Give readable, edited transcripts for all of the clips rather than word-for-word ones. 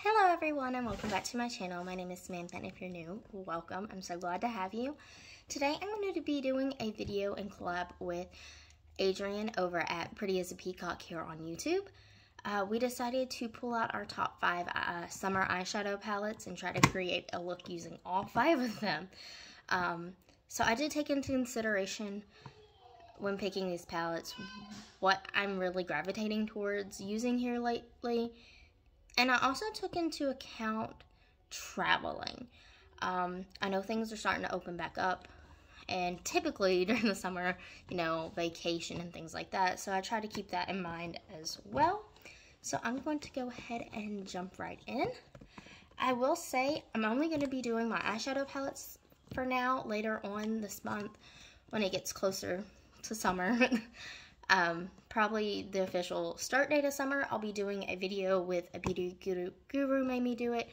Hello everyone and welcome back to my channel. My name is Samantha and if you're new, welcome. I'm so glad to have you. Today I'm going to be doing a video and collab with Adrian over at Pretty as a Peacock here on YouTube. We decided to pull out our top 5 summer eyeshadow palettes and try to create a look using all 5 of them. So I did take into consideration when picking these palettes what I'm really gravitating towards using here lately. And I also took into account traveling. I know things are starting to open back up, and typically during the summer, you know, vacation and things like that. So I try to keep that in mind as well. So I'm going to go ahead and jump right in. I will say I'm only going to be doing my eyeshadow palettes for now. Later on this month, when it gets closer to summer, probably the official start date of summer, I'll be doing a video with a beauty guru made me do it,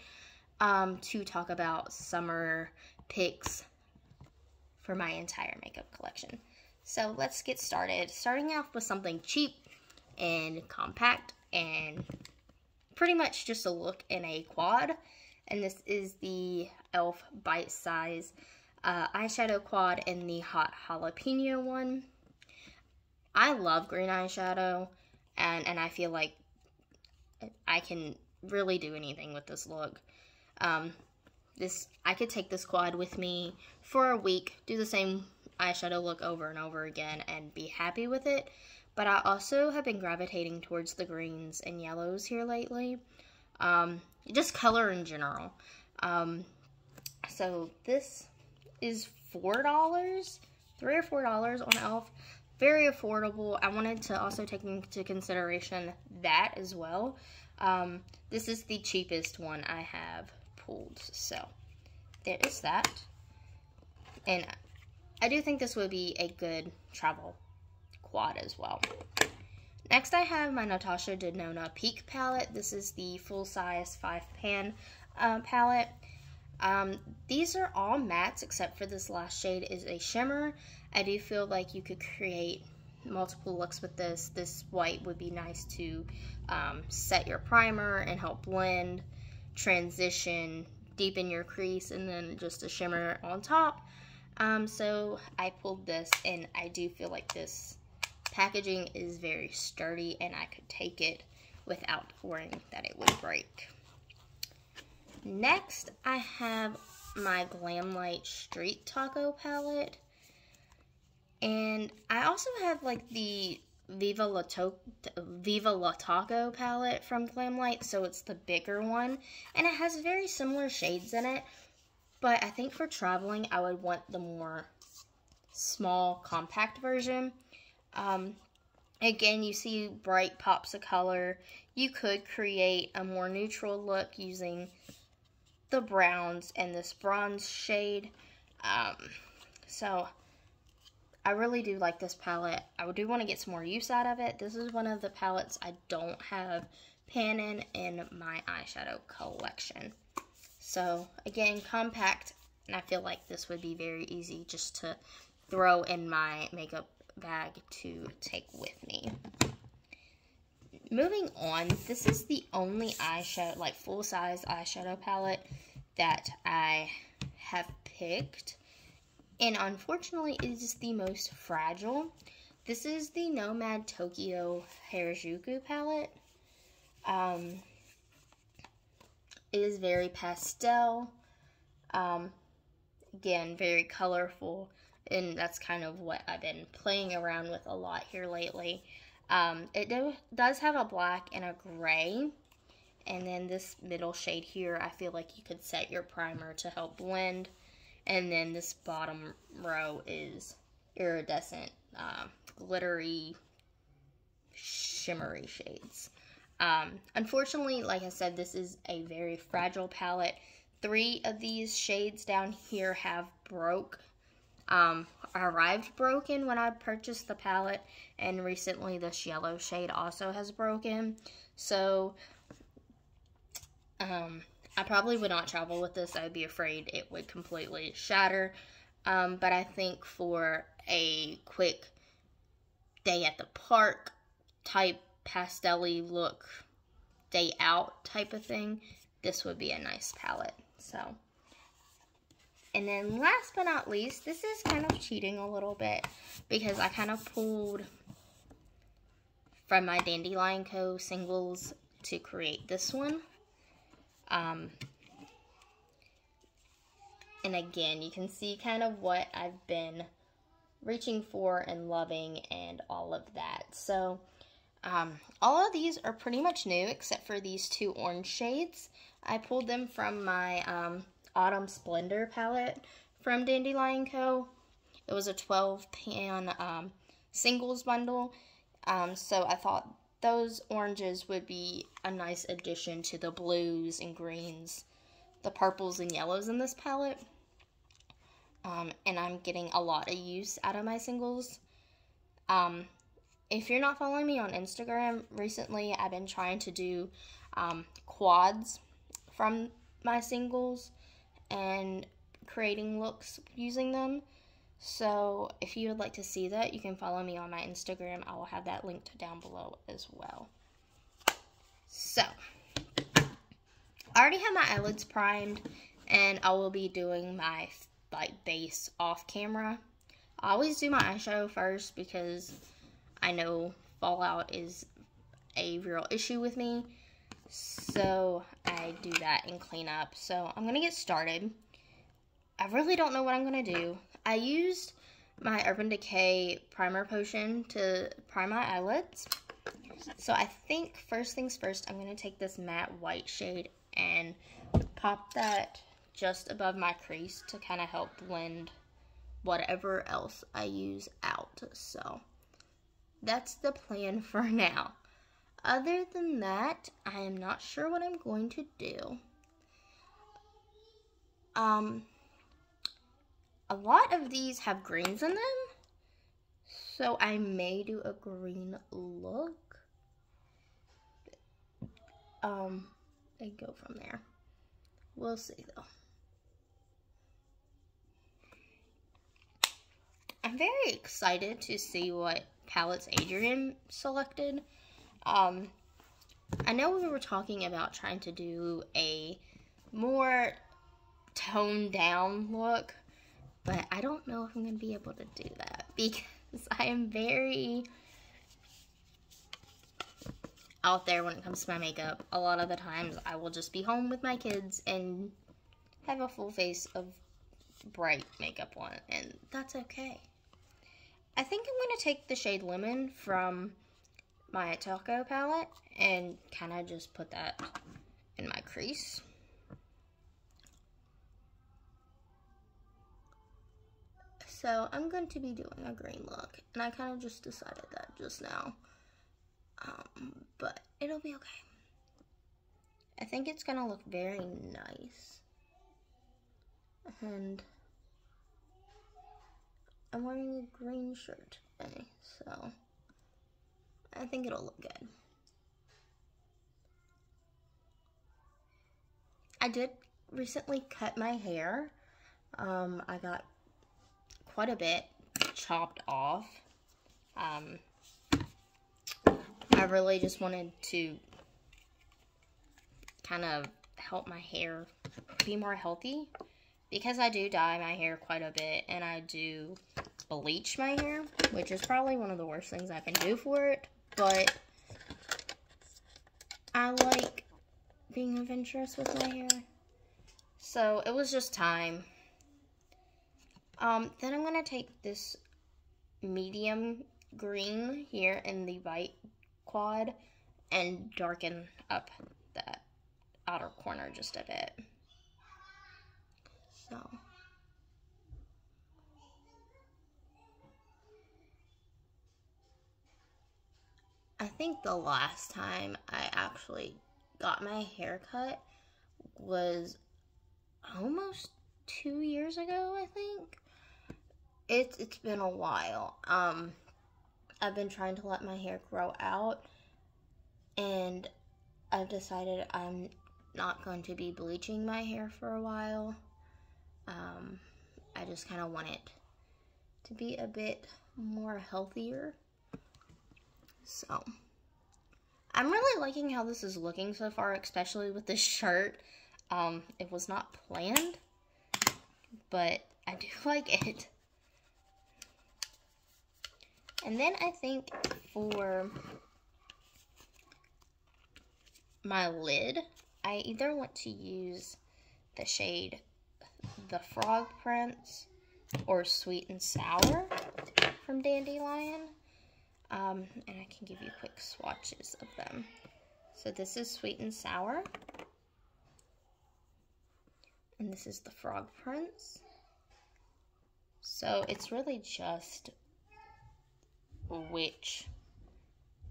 to talk about summer picks for my entire makeup collection. So let's get started. Starting off with something cheap and compact and pretty much just a look in a quad. And this is the e.l.f. Bite Size eyeshadow quad in the Hot Jalapeno one. I love green eyeshadow, and I feel like I can really do anything with this look. I could take this quad with me for a week, do the same eyeshadow look over and over again, and be happy with it. But I also have been gravitating towards the greens and yellows here lately. Just color in general. So this is $4, $3 or $4 on e.l.f. Very affordable. I wanted to also take into consideration that as well. This is the cheapest one I have pulled. So there is that. And I do think this would be a good travel quad as well. Next I have my Natasha Denona Peak palette. This is the full size 5-pan palette. These are all mattes except for this last shade is a shimmer. I do feel like you could create multiple looks with this. This white would be nice to set your primer and help blend, transition, deepen your crease, and then just a shimmer on top. So I pulled this, and I do feel like this packaging is very sturdy, and I could take it without worrying that it would break. Next, I have my Glamlight Street Taco palette. And I also have like the Viva La Taco palette from Glamlight, so it's the bigger one. And it has very similar shades in it, but I think for traveling, I would want the more small, compact version. Again, you see bright pops of color. You could create a more neutral look using the browns and this bronze shade. So I really do like this palette. I do want to get some more use out of it. This is one of the palettes I don't have pan in my eyeshadow collection. So again, compact, and I feel like this would be very easy just to throw in my makeup bag to take with me. Moving on, this is the only eyeshadow, like full-size eyeshadow palette that I have picked. And unfortunately, it is the most fragile. This is the Nomad Tokyo Harajuku palette. It is very pastel. Again, very colorful. And that's kind of what I've been playing around with a lot here lately. It does have a black and a gray. And then this middle shade here, I feel like you could set your primer to help blend. And then this bottom row is iridescent, glittery, shimmery shades. Unfortunately, like I said, this is a very fragile palette. 3 of these shades down here have arrived broken when I purchased the palette. And recently this yellow shade also has broken. So, I probably would not travel with this. I would be afraid it would completely shatter. But I think for a quick day at the park type pastel-y look, day out type of thing, this would be a nice palette. So, and then last but not least, this is kind of cheating a little bit because I kind of pulled from my Dandelion Co. singles to create this one. And again, you can see kind of what I've been reaching for and loving and all of that. So, all of these are pretty much new except for these two orange shades. I pulled them from my Autumn Splendor palette from Dandelion Co. It was a 12-pan singles bundle. So I thought those oranges would be a nice addition to the blues and greens, the purples and yellows in this palette. And I'm getting a lot of use out of my singles. If you're not following me on Instagram, recently I've been trying to do quads from my singles and creating looks using them. So if you would like to see that, you can follow me on my Instagram. I will have that linked down below as well. So, I already have my eyelids primed, and I will be doing my base off camera. I always do my eyeshadow first because I know fallout is a real issue with me. So I do that and clean up. So I'm going to get started. I really don't know what I'm going to do. I used my Urban Decay primer potion to prime my eyelids. So I think first things first, I'm going to take this matte white shade and pop that just above my crease to kind of help blend whatever else I use out. So that's the plan for now. Other than that, I am not sure what I'm going to do. A lot of these have greens in them, so I may do a green look. And go from there. We'll see though. I'm very excited to see what palettes Adrian selected. I know we were talking about trying to do a more toned down look, but I don't know if I'm going to be able to do that because I am very out there when it comes to my makeup. A lot of the times I will just be home with my kids and have a full face of bright makeup on, and that's okay. I think I'm going to take the shade Lemon from my Taco palette and kind of just put that in my crease. So I'm going to be doing a green look, and I kind of just decided that just now. But it'll be okay. I think it's gonna look very nice. And I'm wearing a green shirt today, so I think it'll look good. I did recently cut my hair. I got quite a bit chopped off. I really just wanted to kind of help my hair be more healthy because I do dye my hair quite a bit and I do bleach my hair, which is probably one of the worst things I can do for it, but I like being adventurous with my hair. So it was just time. Then I'm going to take this medium green here in the white quad and darken up that outer corner just a bit. So I think the last time I actually got my hair cut was almost 2 years ago, I think. It's been a while. I've been trying to let my hair grow out, and I've decided I'm not going to be bleaching my hair for a while. I just kind of want it to be a bit more healthier. So, I'm really liking how this is looking so far, especially with this shirt. It was not planned, but I do like it. And then I think for my lid, I either want to use the shade The Frog Prince or Sweet and Sour from Dandelion. And I can give you quick swatches of them. So this is Sweet and Sour. And this is the Frog Prince. So it's really just which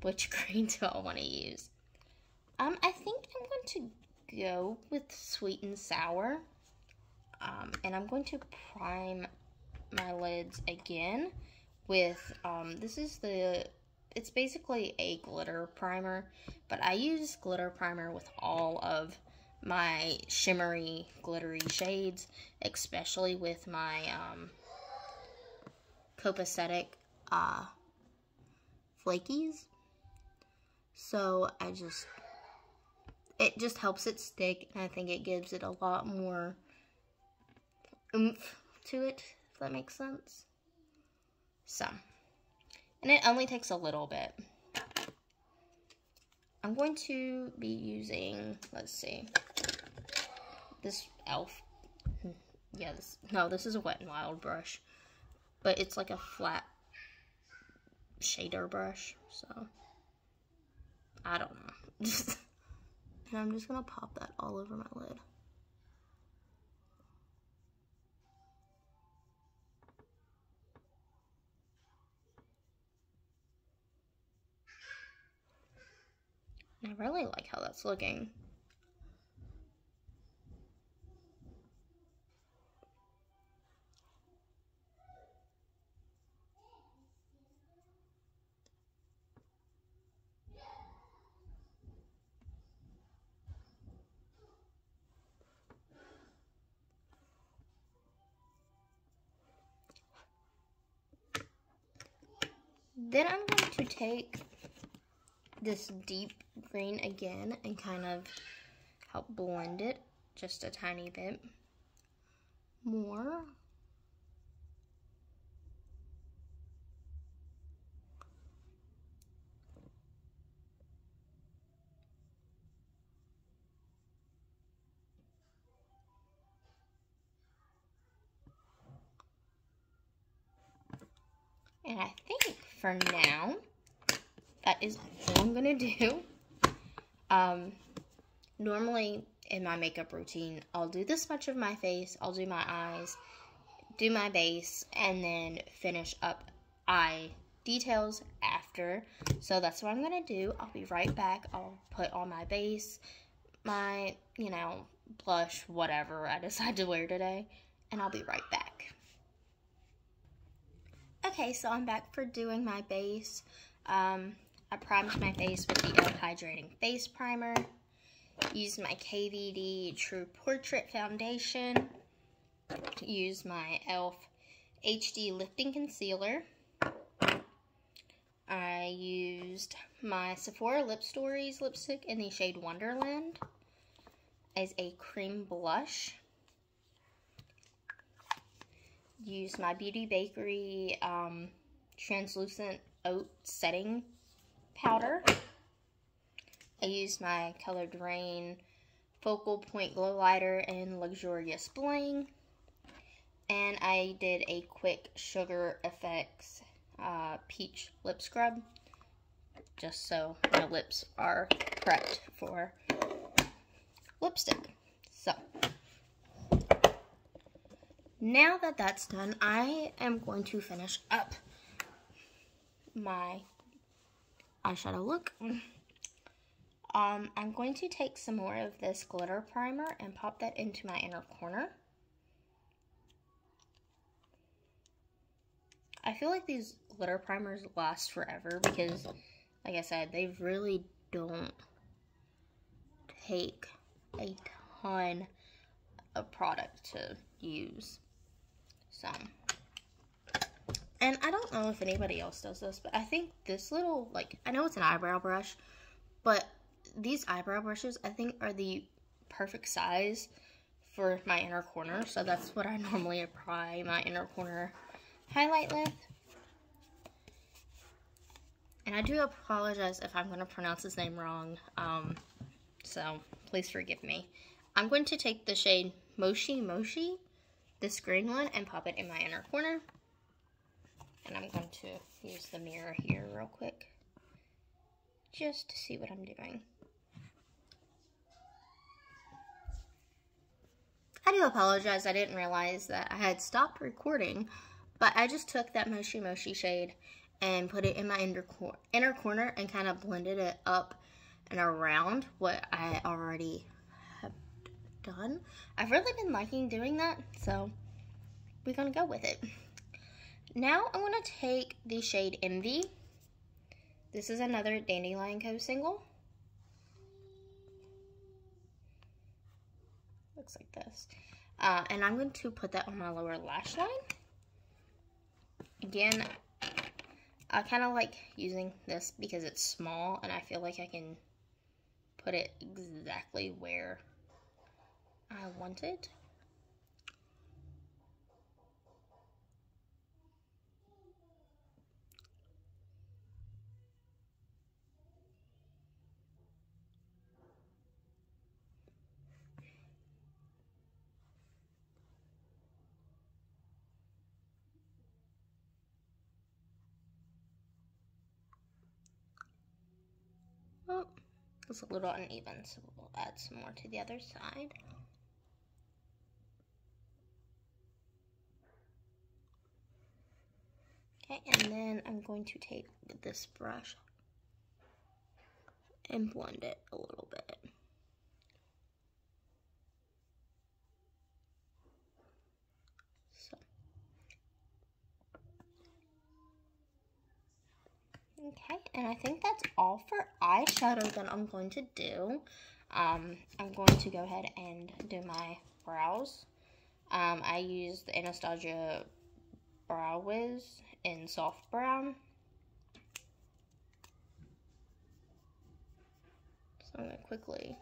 green do I want to use. I think I'm going to go with Sweet and Sour. And I'm going to prime my lids again with, it's basically a glitter primer, but I use glitter primer with all of my shimmery, glittery shades, especially with my copacetic flakies. So it just helps it stick, and I think it gives it a lot more oomph to it, if that makes sense. So, and it only takes a little bit. I'm going to be using, let's see, this e.l.f. Yeah, this is a Wet n Wild brush, but it's like a flat shader brush, so I don't know. And I'm just gonna pop that all over my lid. And I really like how that's looking. Then I'm going to take this deep green again and kind of help blend it just a tiny bit more. And I think for now, that is all I'm gonna do. Normally in my makeup routine, I'll do this much of my face, I'll do my eyes, do my base, and then finish up eye details after. So that's what I'm gonna do. I'll be right back. I'll put on my base, my, blush, whatever I decide to wear today, and I'll be right back. Okay, so I'm back for doing my base. I primed my face with the e.l.f. Hydrating Face Primer. Used my KVD True Portrait Foundation. Used my e.l.f. HD Lifting Concealer. I used my Sephora Lip Stories lipstick in the shade Wonderland as a cream blush. Used my Beauty Bakery translucent oat setting powder. I used my Colored Rain Focal Point Glow Lighter in Luxurious Bling. And I did a quick Sugar Effects Peach Lip Scrub, just so my lips are prepped for lipstick. So, now that that's done, I am going to finish up my eyeshadow look. I'm going to take some more of this glitter primer and pop that into my inner corner. I feel like these glitter primers last forever because, like I said, they really don't take a ton of product to use. So, and I don't know if anybody else does this, but I think this little, I know it's an eyebrow brush, But these eyebrow brushes, I think, are the perfect size for my inner corner. So that's what I normally apply my inner corner highlight with. And I do apologize if I'm going to pronounce his name wrong. So please forgive me. I'm going to take the shade Moshi Moshi, this green one, and pop it in my inner corner. And I'm going to use the mirror here real quick, just to see what I'm doing. I do apologize, I didn't realize that I had stopped recording, but I just took that Moshi Moshi shade and put it in my inner corner and kind of blended it up and around what I already have done. I've really been liking doing that, so we're gonna go with it. Now I'm gonna take the shade Envy. This is another Dandelion Co. single. Looks like this. And I'm going to put that on my lower lash line. Again, I kind of like using this because it's small and I feel like I can put it exactly where I want it. Oh, it's a little uneven, so we'll add some more to the other side. Okay, and then I'm going to take this brush and blend it a little bit. So. Okay, and I think that's all for eyeshadow that I'm going to do. I'm going to go ahead and do my brows. I use the Anastasia Brow Wiz in soft brown. So I'm going to quickly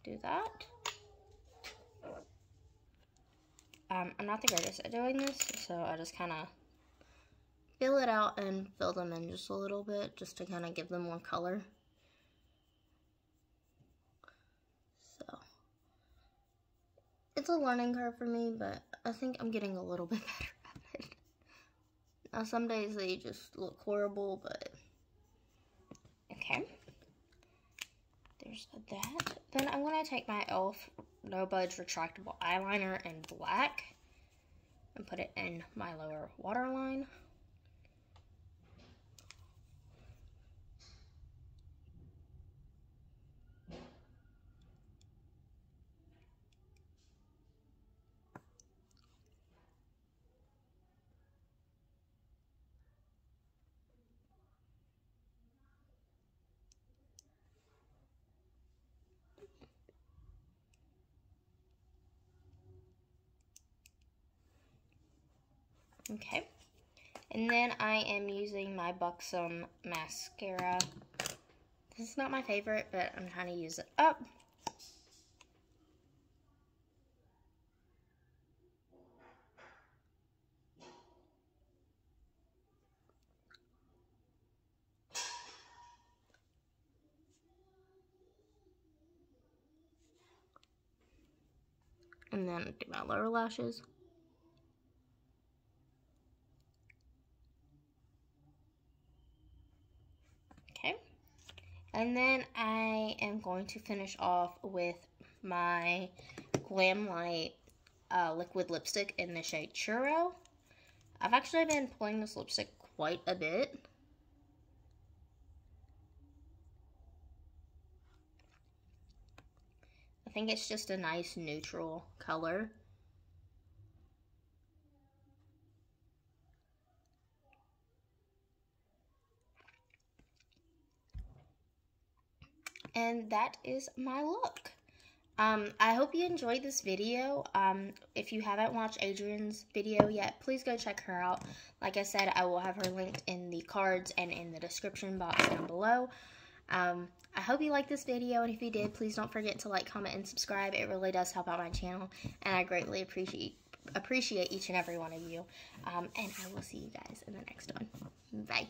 do that. I'm not the greatest at doing this, so I just kind of fill it out and fill them in just a little bit, just to kind of give them more color. So, it's a learning curve for me, but I think I'm getting a little bit better at it. Now, some days they just look horrible, but okay. There's that. Then I'm going to take my e.l.f. No Budge Retractable Eyeliner in black and put it in my lower waterline. Okay, and then I am using my Buxom mascara. This is not my favorite, but I'm trying to use it up. And then do my lower lashes. Okay. And then I am going to finish off with my Glam Light liquid lipstick in the shade Churro. I've actually been pulling this lipstick quite a bit. I think it's just a nice neutral color. And that is my look. I hope you enjoyed this video. If you haven't watched Adrian's video yet, please go check her out. Like I said, I will have her linked in the cards and in the description box down below. I hope you liked this video, and if you did, please don't forget to like, comment, and subscribe. It really does help out my channel, and I greatly appreciate each and every one of you. And I will see you guys in the next one. Bye.